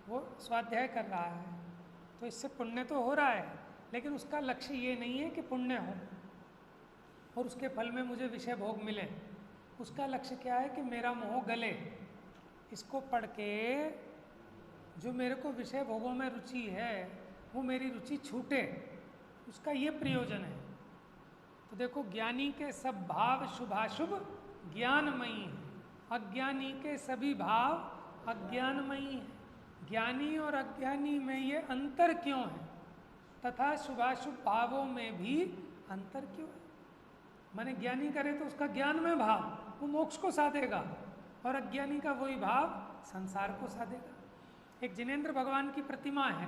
वो स्वाध्याय कर रहा है तो इससे पुण्य तो हो रहा है, लेकिन उसका लक्ष्य ये नहीं है कि पुण्य हो और उसके फल में मुझे विषय भोग मिले। उसका लक्ष्य क्या है कि मेरा मोह गले, इसको पढ़ के जो मेरे को विषय भोगों में रुचि है वो मेरी रुचि छूटे, उसका ये प्रयोजन है। तो देखो, ज्ञानी के सब भाव शुभाशुभ ज्ञानमयी हैं, अज्ञानी के सभी भाव अज्ञानमयी हैं। ज्ञानी और अज्ञानी में ये अंतर क्यों है, तथा शुभाशुभ भावों में भी अंतर क्यों है? माने ज्ञानी करे तो उसका ज्ञान में भाव वो मोक्ष को साधेगा, और अज्ञानी का वही भाव संसार को साधेगा। एक जिनेंद्र भगवान की प्रतिमा है,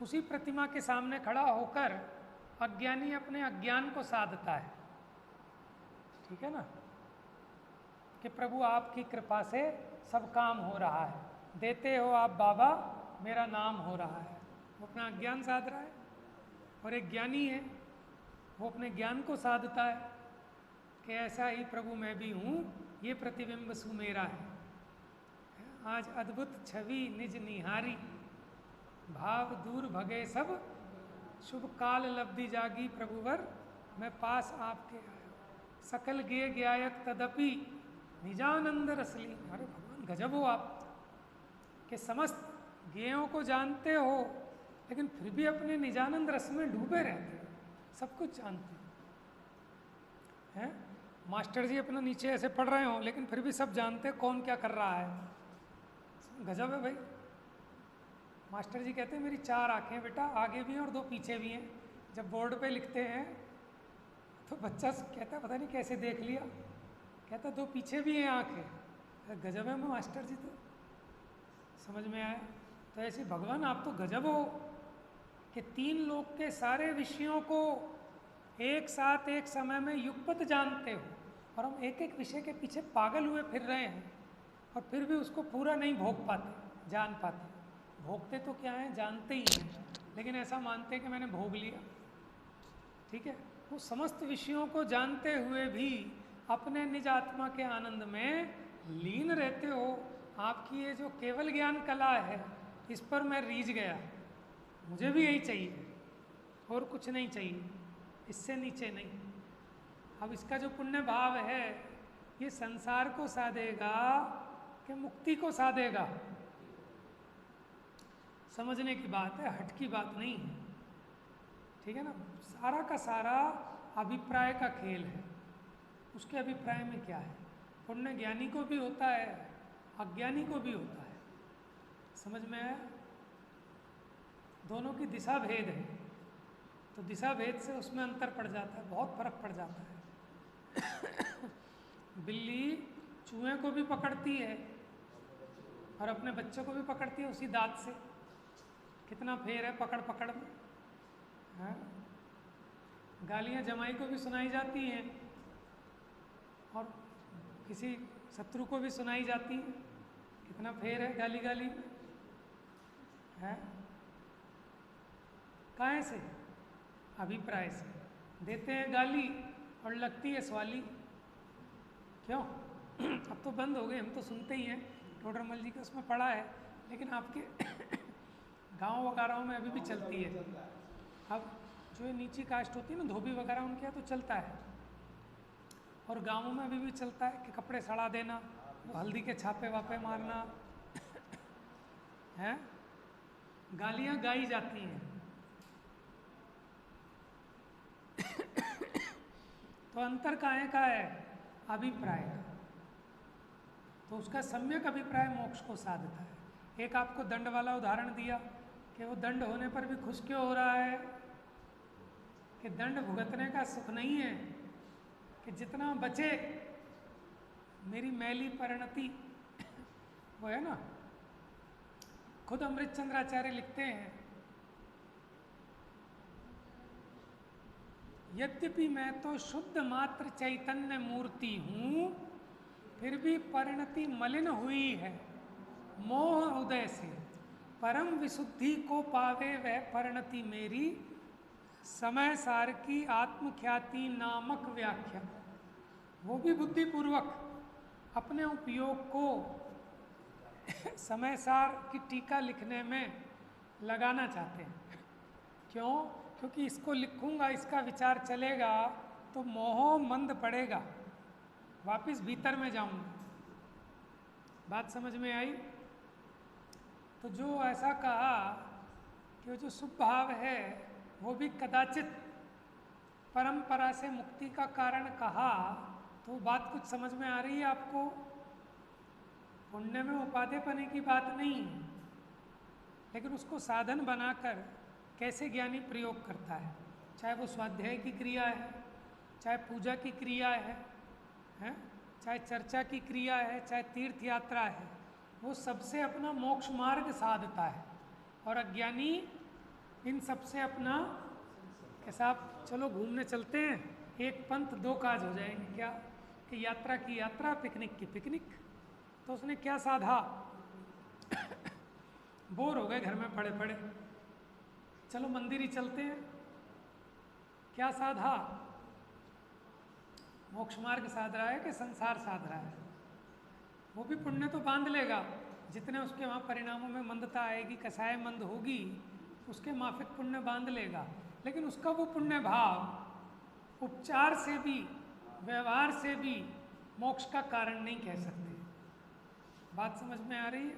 उसी प्रतिमा के सामने खड़ा होकर अज्ञानी अपने अज्ञान को साधता है। ठीक है ना, कि प्रभु आपकी कृपा से सब काम हो रहा है, देते हो आप बाबा, मेरा नाम हो रहा है। वो अपना अज्ञान साध रहा है। और एक ज्ञानी है, वो अपने ज्ञान को साधता है कि ऐसा ही प्रभु मैं भी हूँ, ये प्रतिबिंब सुमेरा है। आज अद्भुत छवि निज निहारी, भाव दूर भगे सब शुभ काल लब्धि जागी प्रभुवर, मैं पास आपके आया, सकल गे ज्ञायक तदपि निजानंद रसली। अरे भगवान गजब हो आप, कि समस्त ज्ञेयों को जानते हो लेकिन फिर भी अपने निजानंद रस में डूबे रहते हो, सब कुछ जानते हो हैं। मास्टर जी अपना नीचे ऐसे पढ़ रहे हो लेकिन फिर भी सब जानते हैं कौन क्या कर रहा है, गजब है भाई। मास्टर जी कहते हैं मेरी 4 आंखें बेटा, आगे भी हैं और 2 पीछे भी हैं। जब बोर्ड पे लिखते हैं तो बच्चा कहता है पता नहीं कैसे देख लिया, कहता 2 पीछे भी हैं आंखें। गजब है मास्टर जी, तो समझ में आया। तो ऐसे भगवान आप तो गजब हो कि 3 लोक के सारे विषयों को एक साथ एक समय में युगपत जानते हो, और हम एक एक विषय के पीछे पागल हुए फिर रहे हैं और फिर भी उसको पूरा नहीं भोग पाते, जान पाते। भोगते तो क्या है, जानते ही हैं, लेकिन ऐसा मानते हैं कि मैंने भोग लिया। ठीक है, वो समस्त विषयों को जानते हुए भी अपने निज आत्मा के आनंद में लीन रहते हो। आपकी ये जो केवल ज्ञान कला है, इस पर मैं रीझ गया, मुझे भी यही चाहिए और कुछ नहीं चाहिए, इससे नीचे नहीं। अब इसका जो पुण्य भाव है ये संसार को साधेगा कि मुक्ति को साधेगा, समझने की बात है, हट की बात नहीं है। ठीक है ना, सारा का सारा अभिप्राय का खेल है। उसके अभिप्राय में क्या है, पुण्य ज्ञानी को भी होता है, अज्ञानी को भी होता है, समझ में आया। दोनों की दिशा भेद है, तो दिशा भेद से उसमें अंतर पड़ जाता है, बहुत फर्क पड़ जाता है। बिल्ली चूहे को भी पकड़ती है और अपने बच्चों को भी पकड़ती है उसी दांत से। कितना फेर है पकड़ पकड़ में, हाँ? गालियाँ जमाई को भी सुनाई जाती हैं और किसी शत्रु को भी सुनाई जाती है। कितना फेर है गाली गाली में, है? काहे से? अभिप्राय से देते हैं गाली और लगती है स्वाली। क्यों? अब तो बंद हो गए, हम तो सुनते ही हैं, टोडरमल जी का उसमें पड़ा है, लेकिन आपके गांव वगैरह में अभी भी चलती है। अब जो ये नीची कास्ट होती है ना, धोबी वगैरह, उनके यहाँ तो चलता है, और गांवों में अभी भी चलता है कि कपड़े सड़ा देना, वो हल्दी के छापे वापे मारना, हैं? गालियाँ गाई जाती हैं। तो अंतर काहे का है? अभिप्राय का। तो उसका सम्यक अभिप्राय मोक्ष को साधता है। एक आपको दंड वाला उदाहरण दिया कि वो दंड होने पर भी खुश क्यों हो रहा है, कि दंड भुगतने का सुख नहीं है, कि जितना बचे मेरी मैली परिणति, वो है ना। खुद अमृत चंद्राचार्य लिखते हैं, यद्यपि मैं तो शुद्ध मात्र चैतन्य मूर्ति हूँ, फिर भी परिणति मलिन हुई है मोह उदय से। परम विशुद्धि को पावे वह परिणति मेरी, समय सार की आत्मख्याति नामक व्याख्या। वो भी बुद्धिपूर्वक अपने उपयोग को समय सार की टीका लिखने में लगाना चाहते हैं। क्यों? क्योंकि इसको लिखूंगा, इसका विचार चलेगा तो मोह मंद पड़ेगा, वापिस भीतर में जाऊंगा। बात समझ में आई? तो जो ऐसा कहा कि वो जो शुभ भाव है वो भी कदाचित परंपरा से मुक्ति का कारण कहा, तो बात कुछ समझ में आ रही है आपको? पुण्य में उपाधि पाने की बात नहीं, लेकिन उसको साधन बनाकर कैसे ज्ञानी प्रयोग करता है। चाहे वो स्वाध्याय की क्रिया है, चाहे पूजा की क्रिया है? चाहे चर्चा की क्रिया है, चाहे तीर्थ यात्रा है, वो सबसे अपना मोक्ष मार्ग साधता है। और अज्ञानी इन सबसे अपना, कैसा आप चलो घूमने चलते हैं, एक पंथ दो काज हो जाएंगे। क्या? कि यात्रा की यात्रा, पिकनिक की पिकनिक। तो उसने क्या साधा? बोर हो गए घर में पड़े पड़े, चलो मंदिर ही चलते हैं। क्या साधा? मोक्ष मार्ग साध रहा है कि संसार साध रहा है? वो भी पुण्य तो बांध लेगा, जितने उसके वहाँ परिणामों में मंदता आएगी, कसाय मंद होगी, उसके माफिक पुण्य बांध लेगा। लेकिन उसका वो पुण्य भाव उपचार से भी, व्यवहार से भी मोक्ष का कारण नहीं कह सकते। बात समझ में आ रही है?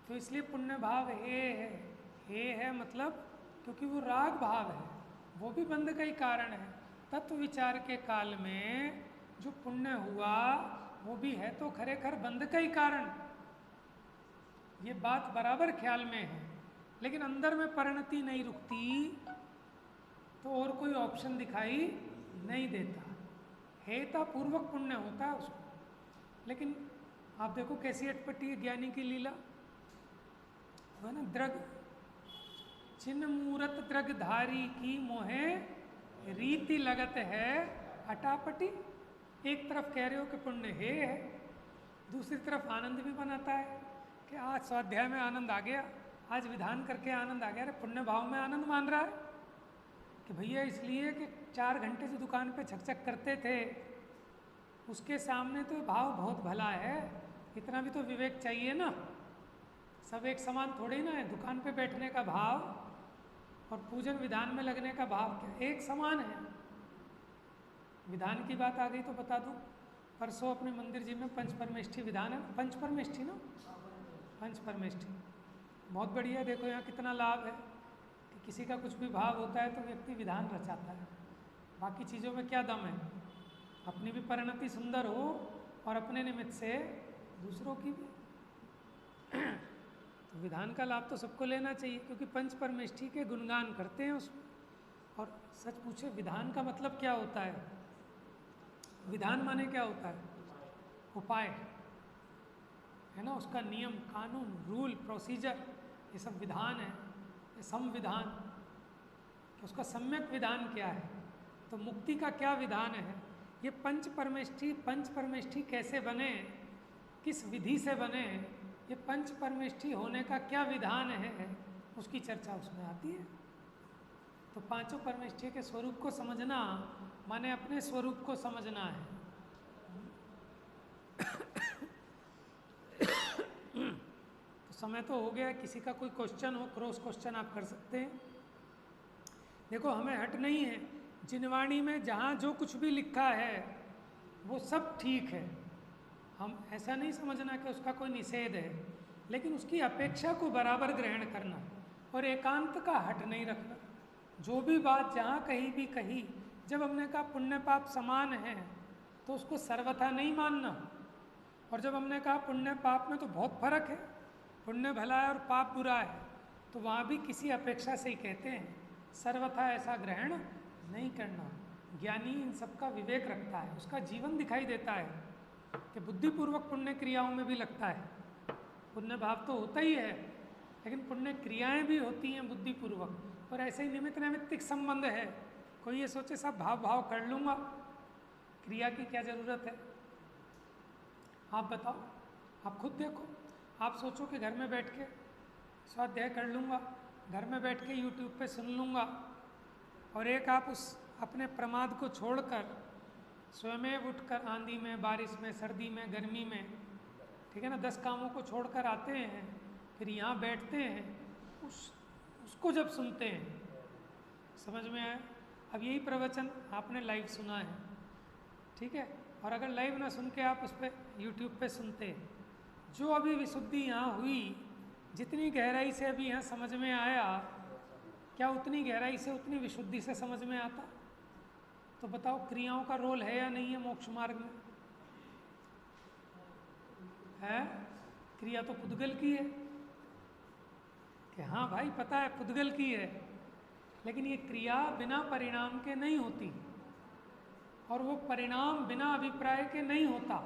तो इसलिए पुण्य भाव हे है मतलब क्योंकि वो राग भाव है, वो भी बंध का ही कारण है। तत्व विचार के काल में जो पुण्य हुआ वो भी है तो खरेखर बंध का ही कारण। ये बात बराबर ख्याल में है, लेकिन अंदर में परिणति नहीं रुकती तो और कोई ऑप्शन दिखाई नहीं देता। हेता पूर्वक पुण्य होता है उसको। लेकिन आप देखो कैसी अटपटी है ज्ञानी की लीला, है ना। द्रग चिन्ह मूरत द्रगधारी की मोहे रीति लगत है अटापटी। एक तरफ कह रहे हो कि पुण्य है, दूसरी तरफ आनंद भी बनाता है कि आज स्वाध्याय में आनंद आ गया, आज विधान करके आनंद आ गया। अरे पुण्य भाव में आनंद मान रहा है कि भैया इसलिए कि 4 घंटे से दुकान पे छकछक करते थे, उसके सामने तो भाव बहुत भला है, इतना भी तो विवेक चाहिए ना। सब एक समान थोड़ी ना है। दुकान पे बैठने का भाव और पूजन विधान में लगने का भाव क्या एक समान है? विधान की बात आ गई तो बता दूं, परसों अपने मंदिर जी में पंचपरमेष्ठी विधान है। पंचपरमेष्ठी ना, पंचपरमेष्ठी बहुत बढ़िया। देखो यहाँ कितना लाभ है कि किसी का कुछ भी भाव होता है तो व्यक्ति विधान रचाता है। बाकी चीज़ों में क्या दम है? अपनी भी परिणति सुंदर हो और अपने निमित्त से दूसरों की भी। तो विधान का लाभ तो सबको लेना चाहिए, क्योंकि पंचपरमेष्ठी के गुणगान करते हैं उसमें। और सच पूछे विधान का मतलब क्या होता है? विधान माने क्या होता है? उपाय, है ना। उसका नियम, कानून, रूल, प्रोसीजर, ये सब विधान है। ये संविधान, तो उसका सम्यक विधान क्या है? तो मुक्ति का क्या विधान है? ये पंचपरमेष्ठी कैसे बने, किस विधि से बने, ये पंचपरमेष्ठी होने का क्या विधान है, उसकी चर्चा उसमें आती है। तो पांचों परमेष्ठी के स्वरूप को समझना माने अपने स्वरूप को समझना है। तो समय तो हो गया, किसी का कोई क्वेश्चन हो, क्रॉस क्वेश्चन आप कर सकते हैं। देखो हमें हट नहीं है, जिनवाणी में जहाँ जो कुछ भी लिखा है वो सब ठीक है। हम ऐसा नहीं समझना कि उसका कोई निषेध है, लेकिन उसकी अपेक्षा को बराबर ग्रहण करना और एकांत का हट नहीं रखना। जो भी बात जहाँ कहीं भी कही, जब हमने कहा पुण्य पाप समान है तो उसको सर्वथा नहीं मानना। और जब हमने कहा पुण्य पाप में तो बहुत फर्क है, पुण्य भला है और पाप बुरा है, तो वहाँ भी किसी अपेक्षा से ही कहते हैं, सर्वथा ऐसा ग्रहण नहीं करना। ज्ञानी इन सब का विवेक रखता है, उसका जीवन दिखाई देता है कि बुद्धिपूर्वक पुण्य क्रियाओं में भी लगता है। पुण्य भाव तो होता ही है, लेकिन पुण्य क्रियाएं भी होती हैं बुद्धिपूर्वक। और ऐसे ही निमित्त नैमित्तिक संबंध है। कोई ये सोचे सब भाव कर लूँगा, क्रिया की क्या ज़रूरत है? आप बताओ, आप खुद देखो। आप सोचो कि घर में बैठ के स्वाध्याय कर लूँगा, घर में बैठ के यूट्यूब पे सुन लूँगा, और एक आप उस अपने प्रमाद को छोड़कर स्वयं उठकर आंधी में, बारिश में, सर्दी में, गर्मी में, ठीक है ना, 10 कामों को छोड़कर आते हैं, फिर यहाँ बैठते हैं, उसको जब सुनते हैं, समझ में आए? अब यही प्रवचन आपने लाइव सुना है, ठीक है, और अगर लाइव ना सुन के आप उस पर यूट्यूब पे सुनते हैं, जो अभी विशुद्धि यहाँ हुई, जितनी गहराई से अभी यहाँ समझ में आया, क्या उतनी गहराई से, उतनी विशुद्धि से समझ में आता? तो बताओ, क्रियाओं का रोल है या नहीं है मोक्ष मार्ग में? है? क्रिया तो पुद्गल की है कि हाँ भाई पता है पुद्गल की है, लेकिन ये क्रिया बिना परिणाम के नहीं होती, और वो परिणाम बिना अभिप्राय के नहीं होता,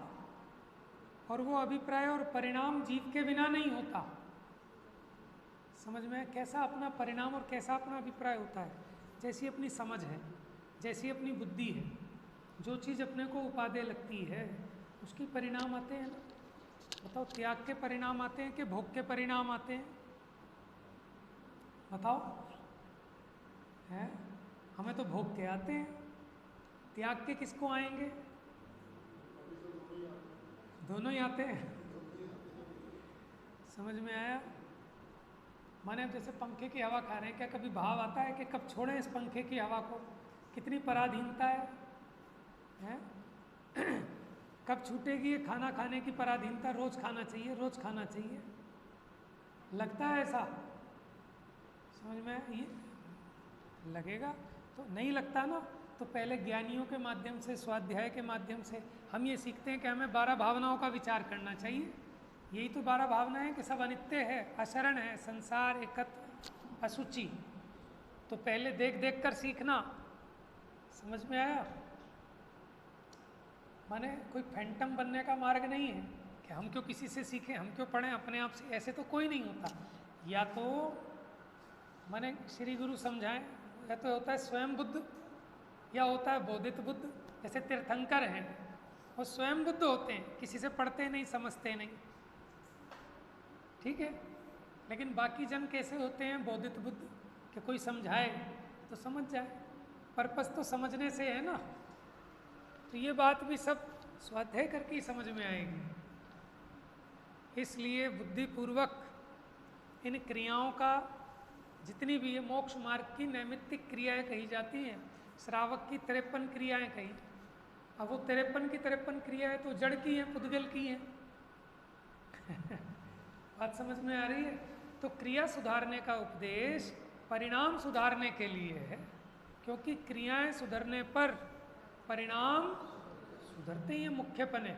और वो अभिप्राय और परिणाम जीव के बिना नहीं होता। समझ में? कैसा अपना परिणाम और कैसा अपना अभिप्राय होता है? जैसी अपनी समझ है, जैसी अपनी बुद्धि है, जो चीज़ अपने को उपादेय लगती है उसकी परिणाम आते हैं ना। बताओ, त्याग के परिणाम आते हैं कि भोग के परिणाम आते हैं? बताओ। है? हमें तो भोग के आते हैं, त्याग के किसको आएंगे? दोनों ही आते हैं। समझ में आया? माने अब जैसे पंखे की हवा खा रहे हैं, क्या कभी भाव आता है कि कब छोड़ें इस पंखे की हवा को? कितनी पराधीनता है, हैं? कब छूटेगी ये खाना खाने की पराधीनता? रोज खाना चाहिए, रोज खाना चाहिए। लगता है ऐसा? समझ में ये लगेगा तो नहीं लगता ना। तो पहले ज्ञानियों के माध्यम से, स्वाध्याय के माध्यम से हम ये सीखते हैं कि हमें 12 भावनाओं का विचार करना चाहिए। यही तो 12 भावनाएं कि सब अनित्य है, अशरण है, संसार, एकत्व, असुचि। तो पहले देख देख कर सीखना। समझ में आया? माने कोई फैंटम बनने का मार्ग नहीं है कि हम क्यों किसी से सीखें, हम क्यों पढ़ें अपने आप से, ऐसे तो कोई नहीं होता। या तो माने श्री गुरु समझाएं, या तो होता है स्वयं बुद्ध, या होता है बोधित बुद्ध। जैसे तीर्थंकर हैं, वो स्वयं बुद्ध होते हैं, किसी से पढ़ते नहीं, समझते नहीं, ठीक है। लेकिन बाकी जन कैसे होते हैं? बोधित बुद्ध, कि कोई समझाए तो समझ जाए। पर्पस तो समझने से है ना। तो ये बात भी सब स्वाध्याय करके ही समझ में आएगी। इसलिए बुद्धिपूर्वक इन क्रियाओं का, जितनी भी है मोक्ष मार्ग की नैमित्तिक क्रियाएं कही जाती हैं। श्रावक की 53 क्रियाएं कही। अब वो 53 की 53 क्रियाएं तो जड़ की हैं, पुद्गल की हैं। बात समझ में आ रही है? तो क्रिया सुधारने का उपदेश परिणाम सुधारने के लिए है, क्योंकि क्रियाएं सुधरने पर परिणाम सुधरते ही मुख्यपन है।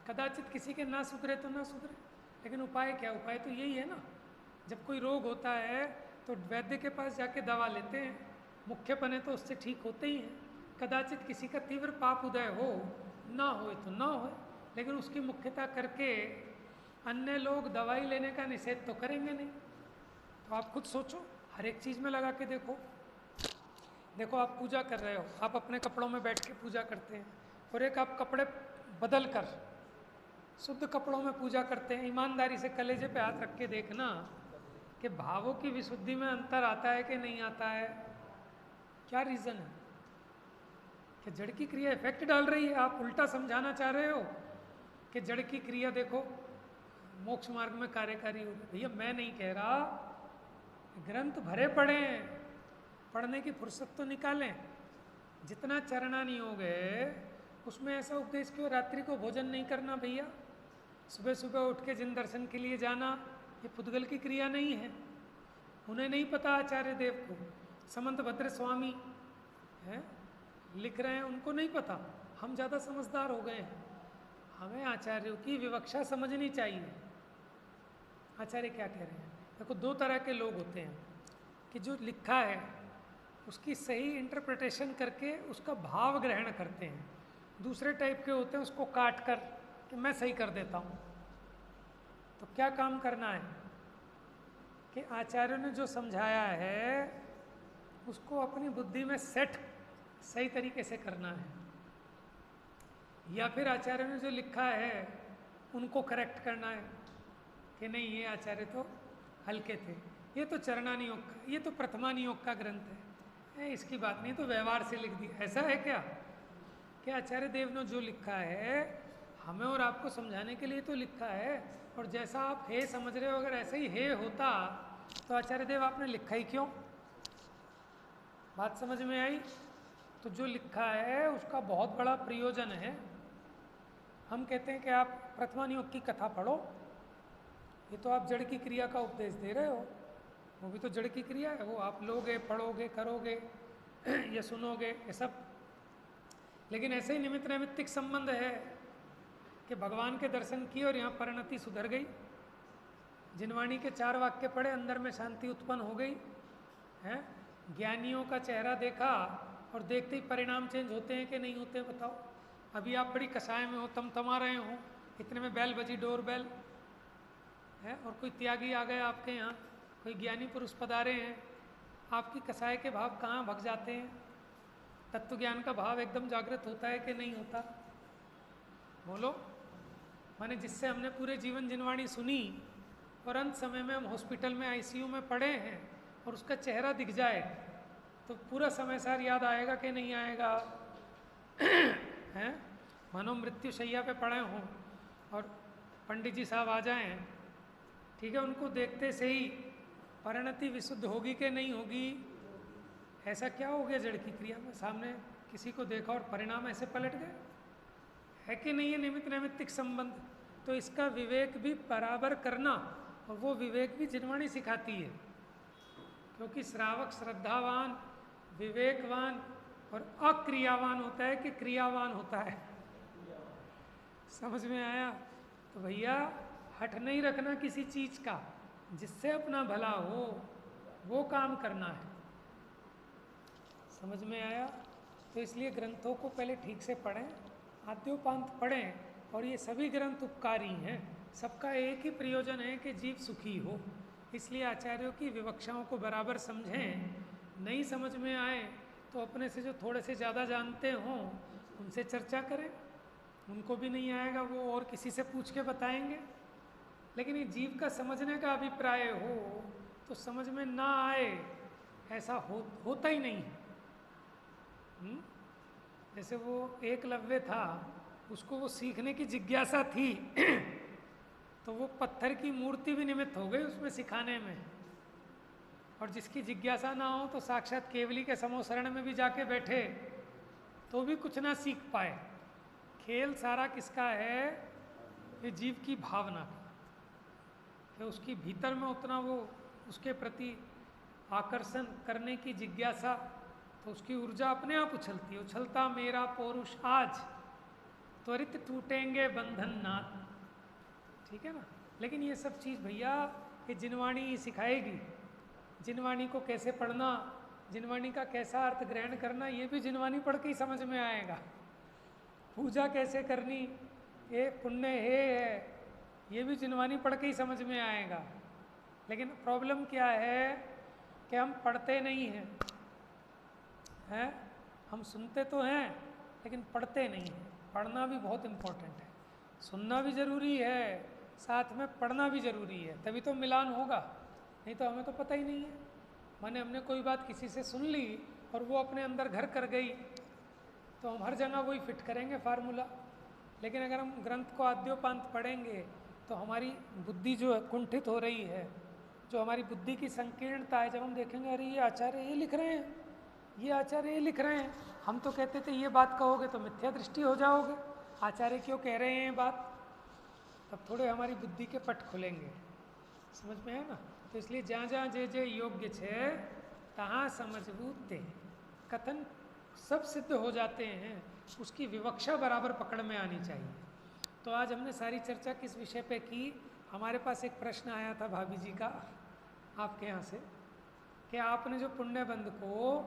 कदाचित किसी के ना सुधरे तो ना सुधरे, लेकिन उपाय क्या? उपाय तो यही है ना। जब कोई रोग होता है तो वैद्य के पास जाके दवा लेते हैं, मुख्यपन है तो उससे ठीक होते ही हैं। कदाचित किसी का तीव्र पाप उदय हो, ना होए तो ना होए, लेकिन उसकी मुख्यता करके अन्य लोग दवाई लेने का निषेध तो करेंगे नहीं। तो आप खुद सोचो, हर एक चीज़ में लगा के देखो। देखो आप पूजा कर रहे हो, आप अपने कपड़ों में बैठ के पूजा करते हैं, और एक आप कपड़े बदल कर शुद्ध कपड़ों में पूजा करते हैं। ईमानदारी से कलेजे पे हाथ रख के देखना कि भावों की विशुद्धि में अंतर आता है कि नहीं आता है। क्या रीज़न है? कि जड़ की क्रिया इफेक्ट डाल रही है। आप उल्टा समझाना चाह रहे हो कि जड़ की क्रिया देखो मोक्ष मार्ग में कार्यकारी होगी। भैया मैं नहीं कह रहा, ग्रंथ भरे पढ़े, पढ़ने की फुर्सत तो निकालें। जितना चरणानी हो गए उसमें ऐसा उपदेश क्यों? रात्रि को भोजन नहीं करना भैया, सुबह सुबह उठ के जिन दर्शन के लिए जाना, ये पुद्गल की क्रिया नहीं है। उन्हें नहीं पता आचार्य देव को, समंत भद्र स्वामी हैं लिख रहे हैं, उनको नहीं पता। हम ज़्यादा समझदार हो गए हैं, हमें आचार्यों की विवक्षा समझनी चाहिए। आचार्य क्या कह रहे हैं? देखो दो तरह के लोग होते हैं कि जो लिखा है उसकी सही इंटरप्रिटेशन करके उसका भाव ग्रहण करते हैं। दूसरे टाइप के होते हैं उसको काट कर कि मैं सही कर देता हूँ। तो क्या काम करना है कि आचार्यों ने जो समझाया है उसको अपनी बुद्धि में सेट सही तरीके से करना है, या फिर आचार्यों ने जो लिखा है उनको करेक्ट करना है कि नहीं ये आचार्य तो हल्के थे, ये तो चरणानी योग का, ये तो प्रथमानी योग का ग्रंथ है, इसकी बात नहीं, तो व्यवहार से लिख दिया। ऐसा है क्या? कि आचार्य देव ने जो लिखा है हमें और आपको समझाने के लिए तो लिखा है, और जैसा आप हे समझ रहे हो अगर ऐसे ही हे होता तो आचार्य देव आपने लिखा ही क्यों? बात समझ में आई? तो जो लिखा है उसका बहुत बड़ा प्रयोजन है। हम कहते हैं कि आप प्रथमान योग की कथा पढ़ो, ये तो आप जड़ की क्रिया का उपदेश दे रहे हो, वो भी तो जड़ की क्रिया है, वो आप लोगे, पढ़ोगे, करोगे या सुनोगे, ये सब। लेकिन ऐसे ही निमित्त नैमित्तिक संबंध है कि भगवान के दर्शन किए और यहाँ परिणति सुधर गई। जिनवाणी के 4 वाक्य पढ़े, अंदर में शांति उत्पन्न हो गई है। ज्ञानियों का चेहरा देखा और देखते ही परिणाम चेंज होते हैं कि नहीं होते हैं? बताओ। अभी आप बड़ी कसाय में हो, तमा रहे हो, इतने में बेल बजी, डोर बेल है, और कोई त्यागी आ गए आपके यहाँ, कोई ज्ञानी पुरुष पधारे हैं, आपकी कसाय के भाव कहाँ भग जाते हैं? तत्व ज्ञान का भाव एकदम जागृत होता है कि नहीं होता? बोलो। माने जिससे हमने पूरे जीवन जिनवाणी सुनी और अंत समय में हम हॉस्पिटल में आईसीयू में पड़े हैं और उसका चेहरा दिख जाए तो पूरा समय सार याद आएगा कि नहीं आएगा? हैं? मानो मृत्यु शैया पे पड़े हों और पंडित जी साहब आ जाएं, ठीक है, उनको देखते से ही परिणति विशुद्ध होगी कि नहीं होगी, ऐसा क्या हो गया जड़ की क्रिया में? सामने किसी को देखा और परिणाम ऐसे पलट गए, है कि नहीं है निमित्त नैमित्तिक संबंध? तो इसका विवेक भी बराबर करना, और वो विवेक भी जिनवाणी सिखाती है, क्योंकि श्रावक श्रद्धावान, विवेकवान और अक्रियावान होता है कि क्रियावान होता है। समझ में आया? तो भैया हट नहीं रखना किसी चीज का, जिससे अपना भला हो वो काम करना है। समझ में आया? तो इसलिए ग्रंथों को पहले ठीक से पढ़ें, आद्योपांत पढ़ें, और ये सभी ग्रंथ उपकारी हैं, सबका एक ही प्रयोजन है कि जीव सुखी हो। इसलिए आचार्यों की विवक्षाओं को बराबर समझें, नहीं समझ में आए तो अपने से जो थोड़े से ज़्यादा जानते हों उनसे चर्चा करें, उनको भी नहीं आएगा वो और किसी से पूछ के बताएंगे। लेकिन ये जीव का समझने का अभिप्राय हो तो समझ में ना आए ऐसा होता ही नहीं। जैसे वो एकलव्य था, उसको वो सीखने की जिज्ञासा थी तो वो पत्थर की मूर्ति भी निमित्त हो गई उसमें सिखाने में, और जिसकी जिज्ञासा ना हो तो साक्षात केवली के समोसरण में भी जाके बैठे तो भी कुछ ना सीख पाए। खेल सारा किसका है? ये जीव की भावना का, कि उसकी भीतर में उतना वो उसके प्रति आकर्षण करने की जिज्ञासा, तो उसकी ऊर्जा अपने आप उछलती है। उछलता मेरा पौरुष आज, त्वरित टूटेंगे बंधन नाथ। ठीक है ना? लेकिन ये सब चीज़ भैया ये जिनवाणी सिखाएगी। जिनवाणी को कैसे पढ़ना, जिनवाणी का कैसा अर्थ ग्रहण करना, ये भी जिनवाणी पढ़ के ही समझ में आएगा। पूजा कैसे करनी, ये पुण्य है, ये भी जिनवाणी पढ़ के ही समझ में आएगा। लेकिन प्रॉब्लम क्या है कि हम पढ़ते नहीं हैं, हम सुनते तो हैं लेकिन पढ़ते नहीं हैं। पढ़ना भी बहुत इम्पोर्टेंट है, सुनना भी ज़रूरी है, साथ में पढ़ना भी ज़रूरी है, तभी तो मिलान होगा। नहीं तो हमें तो पता ही नहीं है। माने हमने कोई बात किसी से सुन ली और वो अपने अंदर घर कर गई तो हम हर जगह वही फिट करेंगे फार्मूला। लेकिन अगर हम ग्रंथ को आद्योपांत पढ़ेंगे तो हमारी बुद्धि जो है कुंठित हो रही है, जो हमारी बुद्धि की संकीर्णता है, जब हम देखेंगे अरे ये आचार्य ये लिख रहे हैं, ये आचार्य ये लिख रहे हैं, हम तो कहते थे ये बात कहोगे तो मिथ्या दृष्टि हो जाओगे, आचार्य क्यों कह रहे हैं ये बात, तब थोड़े हमारी बुद्धि के पट खुलेंगे। समझ में है ना? तो इसलिए जहाँ जहाँ जे जे योग्य छे तहाँ समझबू ते, कथन सब सिद्ध हो जाते हैं, उसकी विवक्षा बराबर पकड़ में आनी चाहिए। तो आज हमने सारी चर्चा किस विषय पे की? हमारे पास एक प्रश्न आया था भाभी जी का आपके यहाँ से, कि आपने जो पुण्यबंध को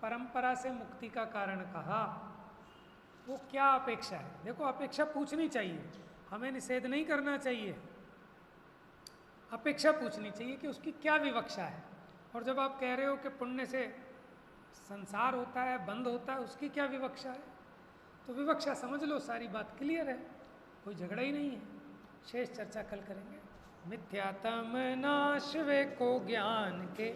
परंपरा से मुक्ति का कारण कहा, वो क्या अपेक्षा है? देखो अपेक्षा पूछनी चाहिए, हमें निषेध नहीं करना चाहिए, अपेक्षा पूछनी चाहिए कि उसकी क्या विवक्षा है। और जब आप कह रहे हो कि पुण्य से संसार होता है, बंद होता है, उसकी क्या विवक्षा है, तो विवक्षा समझ लो, सारी बात क्लियर है, कोई झगड़ा ही नहीं है। शेष चर्चा कल करेंगे। मिथ्यात्म नाश वे को ज्ञान के